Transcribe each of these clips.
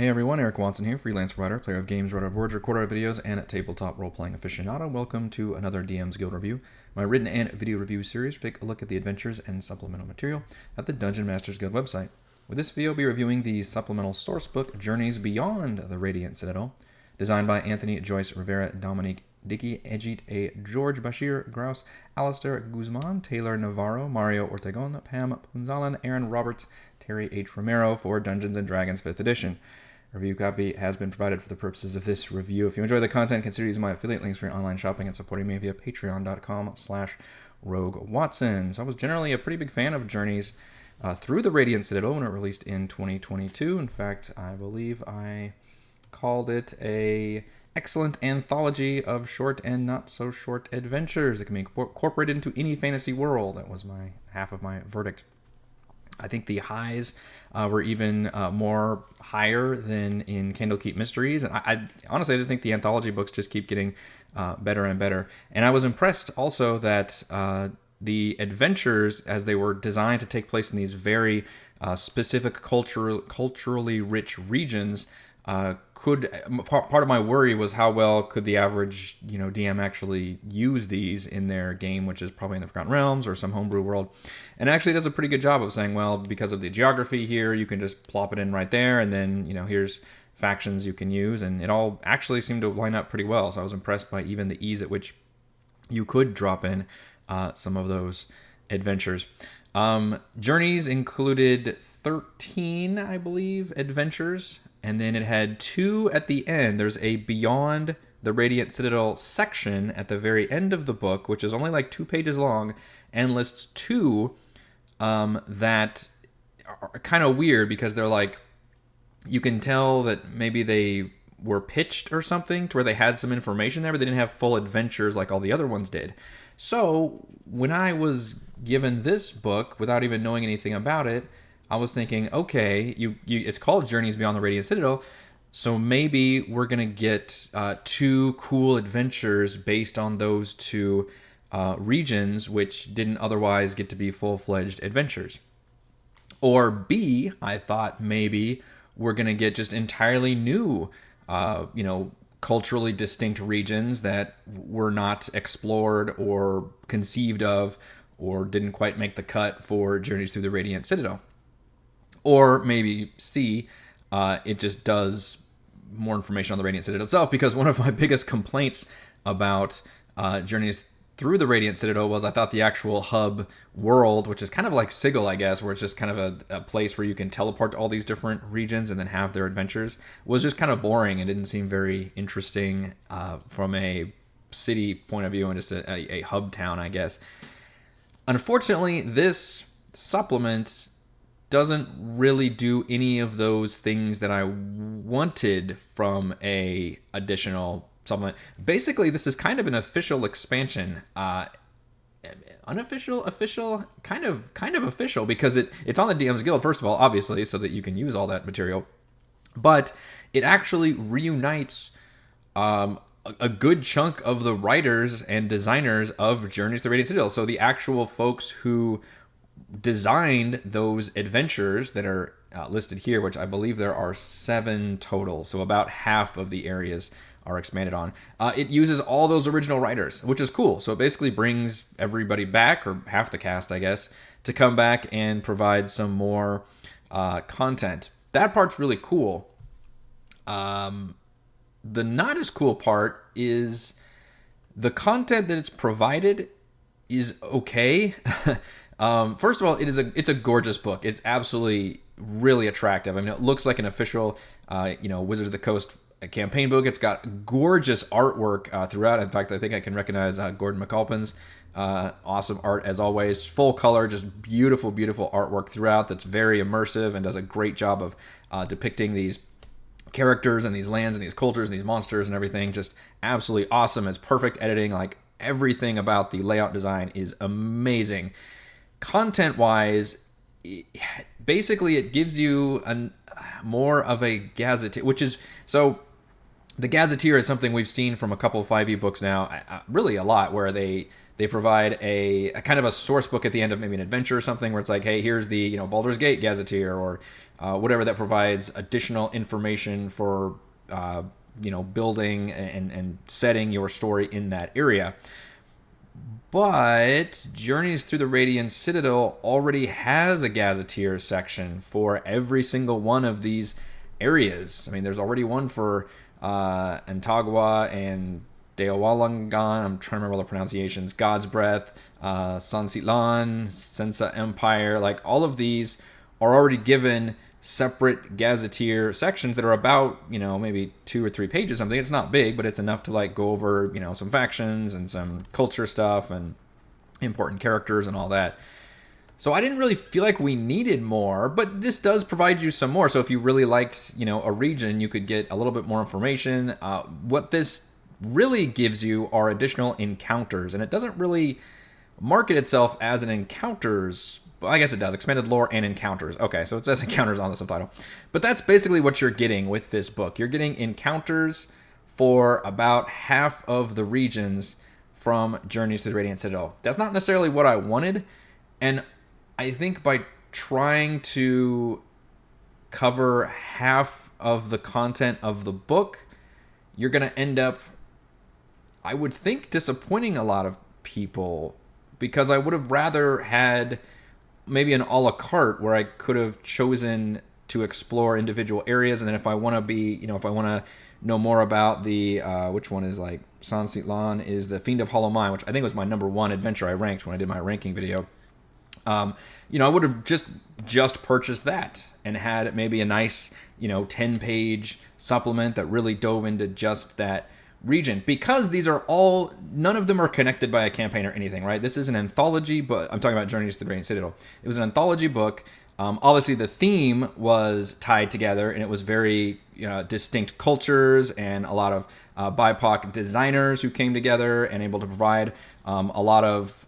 Hey everyone, Eric Watson here, freelance writer, player of games, writer of words, recorder of videos, and a tabletop role-playing aficionado. Welcome to another DM's Guild review, my written and video review series. Take a look at the adventures and supplemental material at the Dungeon Masters Guild website. With this video, I'll be reviewing the supplemental source book, Journeys Beyond the Radiant Citadel, designed by Anthony, Joyce-Rivera, Dominique, Dickey, Ajit, A. George, Basheer, Ghouse, Alastor, Guzman, Taylor, Navarro, Mario, Ortegón, Pam, Punzalan, Erin, Roberts, Terry H. Romero for Dungeons & Dragons 5th edition. Review copy has been provided for the purposes of this review. If you enjoy the content, consider using my affiliate links for your online shopping and supporting me via patreon.com/roguewatson. So I was generally a pretty big fan of Journeys through the Radiant Citadel when it released in 2022. In fact, I believe I called it a excellent anthology of short and not so short adventures that can be incorporated into any fantasy world. That was my half of my verdict. I think the highs were even more higher than in Candlekeep Mysteries. And I honestly, I just think the anthology books just keep getting better and better. And I was impressed also that the adventures, as they were designed to take place in these very specific culturally rich regions, part of my worry was how well could the average DM actually use these in their game, which is probably in the Forgotten Realms or some homebrew world. And it actually does a pretty good job of saying, well, because of the geography here, you can just plop it in right there, and then here's factions you can use, and it all actually seemed to line up pretty well. So I was impressed by even the ease at which you could drop in some of those adventures. Journeys included 13, I believe, adventures. And then it had 2 at the end. There's a Beyond the Radiant Citadel section at the very end of the book, which is only like 2 pages long, and lists 2 that are kind of weird because they're like, you can tell that maybe they were pitched or something to where they had some information there, but they didn't have full adventures like all the other ones did. So when I was given this book without even knowing anything about it, I was thinking, okay, it's called Journeys Beyond the Radiant Citadel, so maybe we're going to get 2 cool adventures based on those 2 regions, which didn't otherwise get to be full-fledged adventures. Or B, I thought maybe we're going to get just entirely new, culturally distinct regions that were not explored or conceived of or didn't quite make the cut for Journeys Through the Radiant Citadel. Or maybe C, it just does more information on the Radiant Citadel itself, because one of my biggest complaints about Journeys Through the Radiant Citadel was I thought the actual hub world, which is kind of like Sigil, I guess, where it's just kind of a place where you can teleport to all these different regions and then have their adventures, was just kind of boring and didn't seem very interesting from a city point of view and just a hub town, I guess. Unfortunately, this supplement doesn't really do any of those things that I wanted from a additional supplement. Basically, this is kind of an official expansion. Unofficial, official, kind of official, because it's on the DM's Guild, first of all, obviously, so that you can use all that material. But it actually reunites a good chunk of the writers and designers of Journeys to the Radiant Citadel. So the actual folks who designed those adventures that are listed here, which I believe there are 7 total, so about half of the areas are expanded on. It uses all those original writers, which is cool. So it basically brings everybody back, or half the cast, I guess, to come back and provide some more content. That part's really cool. The not as cool part is the content that it's provided is okay. First of all, it's a gorgeous book. It's absolutely really attractive. I mean, it looks like an official, Wizards of the Coast campaign book. It's got gorgeous artwork throughout. In fact, I think I can recognize Gordon McAlpin's awesome art as always. Full color, just beautiful, beautiful artwork throughout. That's very immersive and does a great job of depicting these characters and these lands and these cultures and these monsters and everything. Just absolutely awesome. It's perfect editing. Like, everything about the layout design is amazing. Content-wise, basically it gives you more of a gazetteer, which is, so the gazetteer is something we've seen from a couple of 5e books now, really a lot, where they They provide a kind of a source book at the end of maybe an adventure or something, where it's like, hey, here's the Baldur's Gate Gazetteer, or whatever, that provides additional information for building and setting your story in that area. But Journeys Through the Radiant Citadel already has a Gazetteer section for every single one of these areas. I mean, there's already one for Antagua and Deowalangan, I'm trying to remember all the pronunciations, God's Breath, Sansitlan, Sensa Empire. Like, all of these are already given separate Gazetteer sections that are about, maybe 2 or 3 pages, something. It's not big, but it's enough to like go over, some factions and some culture stuff and important characters and all that. So I didn't really feel like we needed more, but this does provide you some more. So if you really liked, a region, you could get a little bit more information. What this really gives you are additional encounters, and it doesn't really market itself as an encounters. Well, I guess it does. Expanded lore and encounters. Okay, so it says encounters on the subtitle. But that's basically what you're getting with this book. You're getting encounters for about half of the regions from Journeys to the Radiant Citadel. That's not necessarily what I wanted, and I think by trying to cover half of the content of the book, you're going to end up, I would think, disappointing a lot of people, because I would have rather had maybe an a la carte where I could have chosen to explore individual areas, and then if I want to be, if I want to know more about the, which one is like, Sansitlan is the Fiend of Hollow Mine, which I think was my number 1 adventure I ranked when I did my ranking video. I would have just purchased that and had maybe a nice, 10-page supplement that really dove into just that region, because these are all, none of them are connected by a campaign or anything, right? This is an anthology, but I'm talking about Journeys to the Radiant Citadel. It was an anthology book. Obviously the theme was tied together, and it was very distinct cultures and a lot of BIPOC designers who came together and able to provide a lot of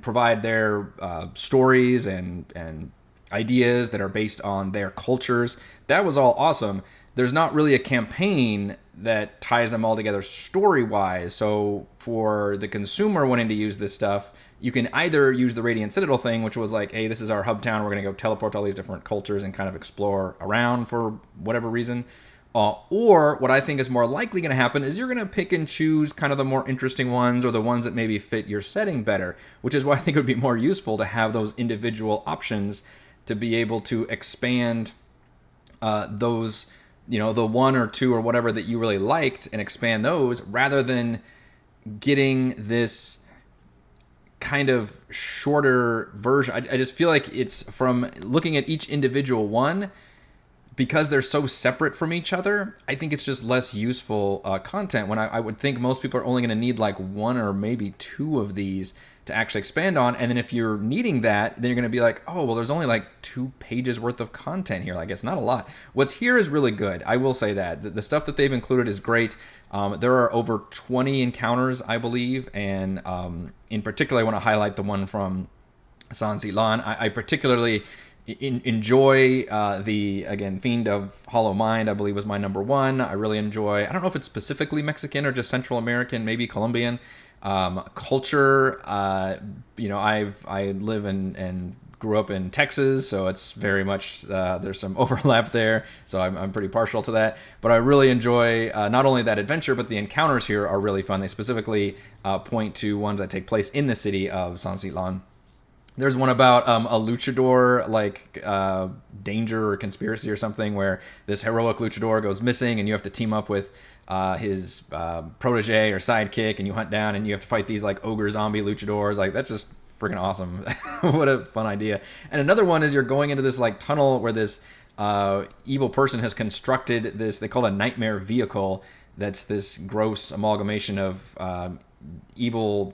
provide their stories and ideas that are based on their cultures. That was all awesome. There's not really a campaign that ties them all together story-wise. So for the consumer wanting to use this stuff, you can either use the Radiant Citadel thing, which was like, hey, this is our hub town. We're going to go teleport to all these different cultures and kind of explore around for whatever reason. Or what I think is more likely going to happen is you're going to pick and choose kind of the more interesting ones, or the ones that maybe fit your setting better, which is why I think it would be more useful to have those individual options to be able to expand those, the 1 or 2 or whatever that you really liked, and expand those, rather than getting this kind of shorter version. I just feel like it's, from looking at each individual one, because they're so separate from each other, I think it's just less useful content, when I would think most people are only going to need like 1 or maybe 2 of these to actually expand on. And then if you're needing that, then you're going to be like, oh, well, there's only like 2 pages worth of content here. Like, it's not a lot. What's here is really good. I will say that. The stuff that they've included is great. There are over 20 encounters, I believe. And in particular, I want to highlight the one from Sansitlan. I particularly enjoy the, again, Fiend of Hollow Mind, I believe, was my number 1. I really enjoy, I don't know if it's specifically Mexican or just Central American, maybe Colombian culture. I live and grew up in Texas, so it's very much, there's some overlap there, so I'm pretty partial to that. But I really enjoy not only that adventure, but the encounters here are really fun. They specifically point to ones that take place in the city of Sansitlan. There's one about a luchador, like danger or conspiracy or something, where this heroic luchador goes missing, and you have to team up with his protege or sidekick, and you hunt down, and you have to fight these like ogre zombie luchadors. Like, that's just freaking awesome. What a fun idea. And another one is you're going into this like tunnel where this evil person has constructed this, they call it a nightmare vehicle, that's this gross amalgamation of evil,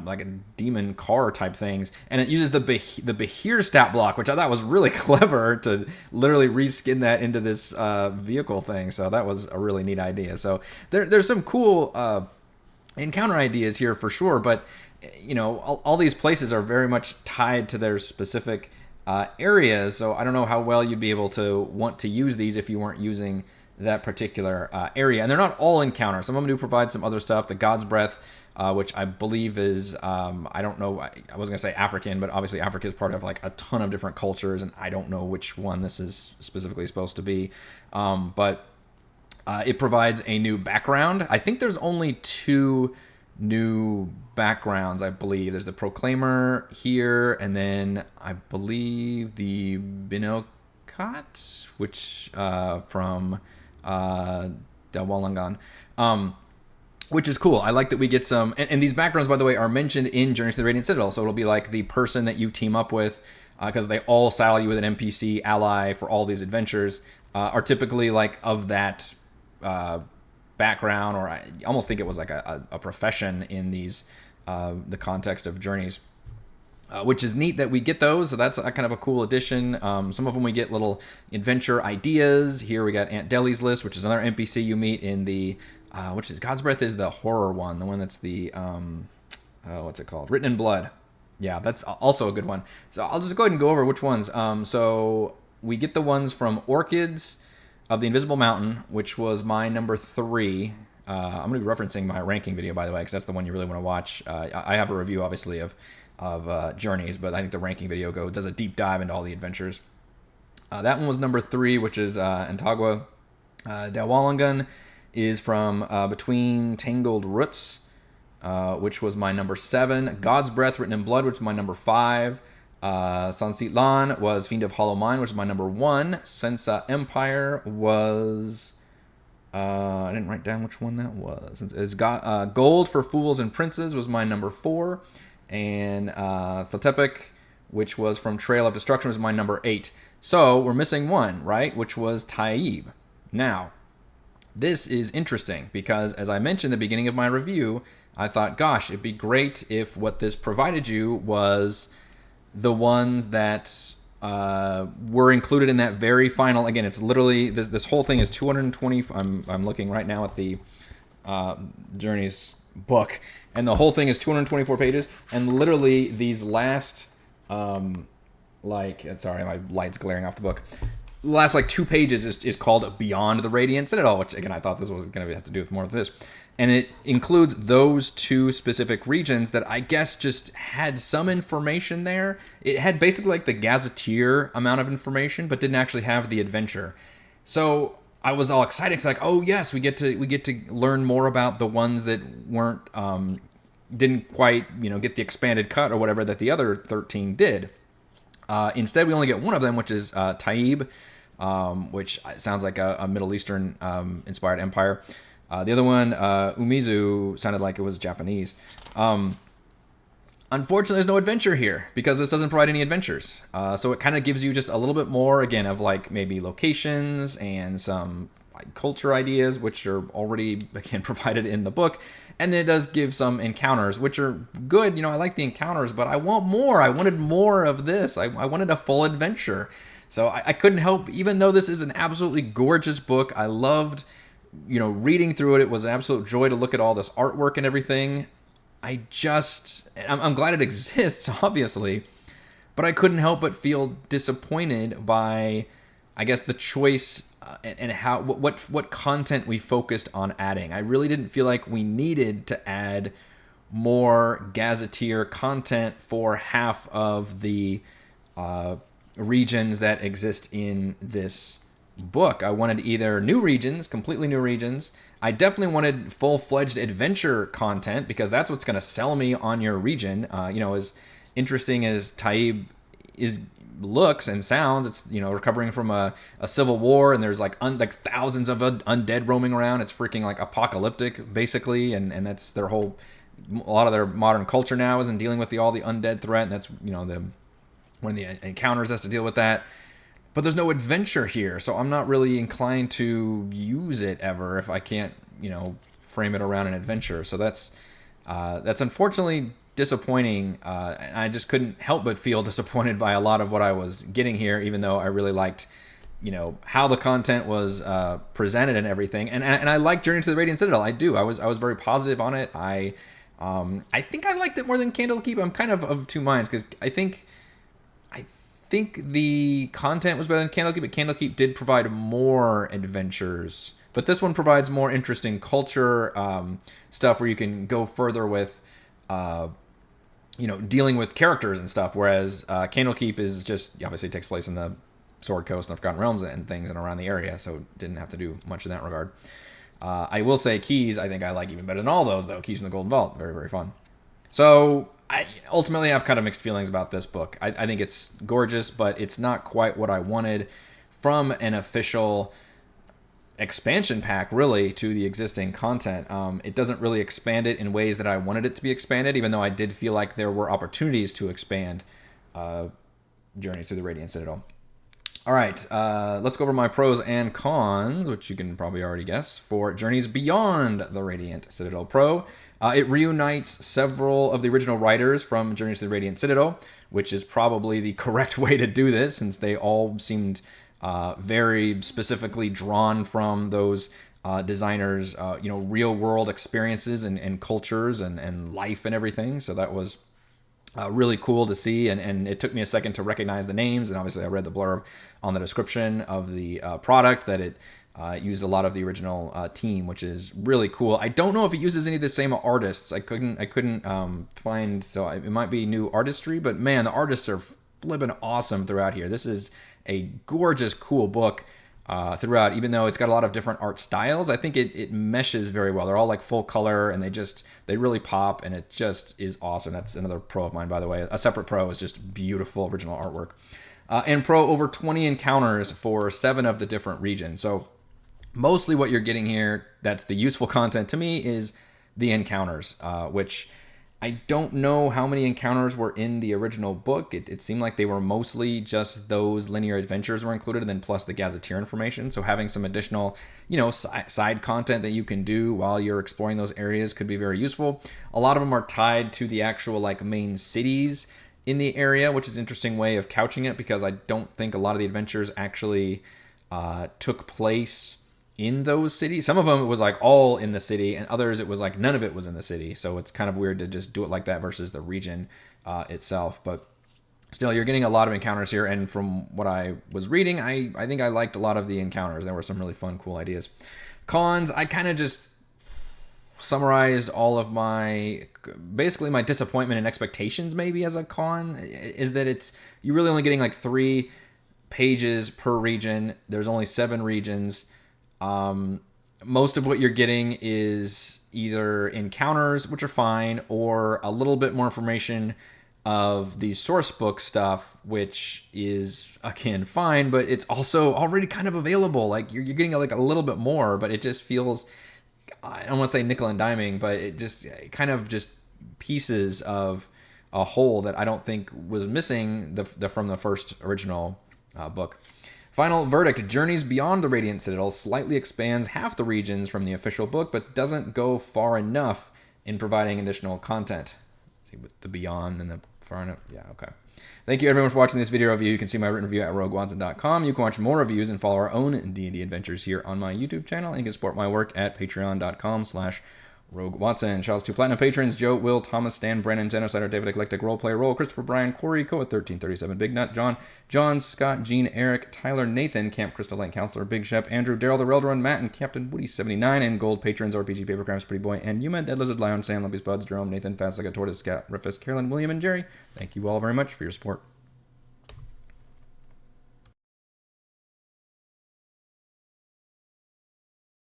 like a demon car type things, and it uses the Basheer stat block, which I thought was really clever, to literally reskin that into this vehicle thing. So that was a really neat idea. So there's some cool encounter ideas here for sure, but all these places are very much tied to their specific areas. So I don't know how well you'd be able to want to use these if you weren't using that particular area. And they're not all encounters. Some of them do provide some other stuff. The God's Breath which I believe is, I don't know, I was going to say African, but obviously Africa is part of like a ton of different cultures, and I don't know which one this is specifically supposed to be. But it provides a new background. I think there's only 2 new backgrounds, I believe. There's the Proclaimer here, and then I believe the Binocat, which from Dalwalangan, which is cool. I like that we get some, and these backgrounds, by the way, are mentioned in Journeys to the Radiant Citadel, so it'll be like the person that you team up with, because they all saddle you with an NPC ally for all these adventures, are typically like of that background, or I almost think it was like a profession in these the context of Journeys. Which is neat that we get those, so that's a kind of a cool addition. Some of them we get little adventure ideas. Here we got Aunt Deli's List, which is another NPC you meet in the, which is God's Breath is the horror one, the one that's the, what's it called? Written in Blood. Yeah, that's also a good one. So I'll just go ahead and go over which ones. So we get the ones from Orchids of the Invisible Mountain, which was my number 3. I'm going to be referencing my ranking video, by the way, because that's the one you really want to watch. I have a review, obviously, of Journeys, but I think the ranking video does a deep dive into all the adventures. That one was number 3, which is Antagua. Dalwalangan is from Between Tangled Roots, which was my number 7. God's Breath, Written in Blood, which was my number 5. Sansitlan was Fiend of Hollow Mind, which is my number 1. Sensa Empire was... I didn't write down which one that was. Gold for Fools and Princes was my number 4. And Theltepic, which was from Trail of Destruction, was my number 8. So we're missing one, right? Which was Taib. Now, this is interesting because, as I mentioned at the beginning of my review, I thought, gosh, it'd be great if what this provided you was the ones that were included in that very final. Again, it's literally this whole thing is 220. I'm looking right now at the Journeys book, and the whole thing is 224 pages, and literally these last sorry, my light's glaring off the book. The last 2 pages is called Beyond the Radiant Citadel, which again I thought this was going to have to do with more of this, and it includes those 2 specific regions that I guess just had some information there. It had basically like the gazetteer amount of information, but didn't actually have the adventure. So I was all excited. It's like, oh yes, we get to learn more about the ones that weren't didn't quite get the expanded cut or whatever that the other 13 did. Instead, we only get one of them, which is Taib, which sounds like a Middle Eastern inspired empire. The other one, Umizu, sounded like it was Japanese. Unfortunately, there's no adventure here because this doesn't provide any adventures. So it kind of gives you just a little bit more, again, of maybe locations and some culture ideas, which are already, again, provided in the book. And then it does give some encounters, which are good. I like the encounters, but I want more. I wanted more of this. I wanted a full adventure. So I couldn't help, even though this is an absolutely gorgeous book, I loved, reading through it. It was an absolute joy to look at all this artwork and everything. I'm glad it exists, obviously, but I couldn't help but feel disappointed by, I guess, the choice and how what content we focused on adding. I really didn't feel like we needed to add more gazetteer content for half of the regions that exist in this book. I wanted either new regions, completely new regions. I definitely wanted full-fledged adventure content because that's what's going to sell me on your region. As interesting as Taib looks and sounds, it's recovering from a civil war, and there's thousands of undead roaming around. It's freaking apocalyptic basically, and that's a lot of their modern culture now is in dealing with all the undead threat, and that's one of the encounters has to deal with that. But there's no adventure here, so I'm not really inclined to use it ever if I can't, frame it around an adventure. So that's unfortunately disappointing, and I just couldn't help but feel disappointed by a lot of what I was getting here, even though I really liked, how the content was presented and everything. And I like Journey to the Radiant Citadel. I do. I was very positive on it. I think I liked it more than Candlekeep. I'm kind of two minds because I think the content was better than Candlekeep, but Candlekeep did provide more adventures But this one provides more interesting culture stuff where you can go further with, dealing with characters and stuff. Whereas Candlekeep is just obviously takes place in the Sword Coast and Forgotten Realms and things and around the area, so didn't have to do much in that regard. I will say Keys, I think I like even better than all those, though. Keys from the Golden Vault, very, very fun. So I ultimately have kind of mixed feelings about this book. I think it's gorgeous, but it's not quite what I wanted from an official expansion pack, really, to the existing content. It doesn't really expand it in ways that I wanted it to be expanded, even though I did feel like there were opportunities to expand Journeys Through the Radiant Citadel. All right, let's go over my pros and cons, which you can probably already guess, for Journeys Beyond the Radiant Citadel Pro. It reunites several of the original writers from Journeys to the Radiant Citadel, which is probably the correct way to do this, since they all seemed very specifically drawn from those designers, real-world experiences and cultures and life and everything. So that was really cool to see, and it took me a second to recognize the names, and obviously I read the blurb on the description of the product that it used a lot of the original team, which is really cool. I don't know if it uses any of the same artists. I couldn't find, so it might be new artistry, but man, the artists are flipping awesome throughout here. This is a gorgeous, cool book throughout, even though it's got a lot of different art styles. I think it meshes very well. They're all like full color, and they really pop, and it just is awesome. That's another pro of mine, by the way. A separate pro is just beautiful original artwork. And pro, over 20 encounters for 7 of the different regions. So mostly what you're getting here, that's the useful content to me, is the encounters, which I don't know how many encounters were in the original book. It seemed like they were mostly just those linear adventures were included, and then plus the gazetteer information. So having some additional, side content that you can do while you're exploring those areas could be very useful. A lot of them are tied to the actual main cities in the area, which is an interesting way of couching it, because I don't think a lot of the adventures actually took place in those cities. Some of them it was all in the city, and others it was none of it was in the city. So it's kind of weird to just do it like that versus the region itself. But still, you're getting a lot of encounters here, and from what I was reading, I think I liked a lot of the encounters. There were some really fun, cool ideas. Cons, I kind of just summarized all of basically my disappointment and expectations maybe as a con, is that you're really only getting 3 pages per region. There's only 7 regions. Most of what you're getting is either encounters, which are fine, or a little bit more information of the source book stuff, which is, again, fine, but it's also already kind of available. You're getting a little bit more, but it just feels, I don't want to say nickel and diming, but it kind of just pieces of a whole that I don't think was missing from the first original book. Final verdict, Journeys Beyond the Radiant Citadel slightly expands half the regions from the official book, but doesn't go far enough in providing additional content. See, with the beyond and the far enough. Yeah, okay. Thank you everyone for watching this video review. You can see my written review at roguewatson.com. You can watch more reviews and follow our own D&D adventures here on my YouTube channel, and you can support my work at patreon.com/roguewatson. Shout out to Platinum patrons Joe, Will, Thomas, Stan, Brennan, Genocider, David, Eclectic, Roleplay, Roll, Christopher, Brian, Corey, Koa 1337, Big Nut, John, Scott, Gene, Eric, Tyler, Nathan, Camp Crystal Lake Counselor, Big Shep, Andrew, Daryl the Railroad Run, Matt, and Captain Woody 79, and Gold patrons RPG Papercraft, Pretty Boy, and Yuma, Dead Lizard, Lion, Sam, Lumpy's Buds, Jerome, Nathan, Fast Like a Tortoise, Scott, Rufus, Carolyn, William, and Jerry. Thank you all very much for your support.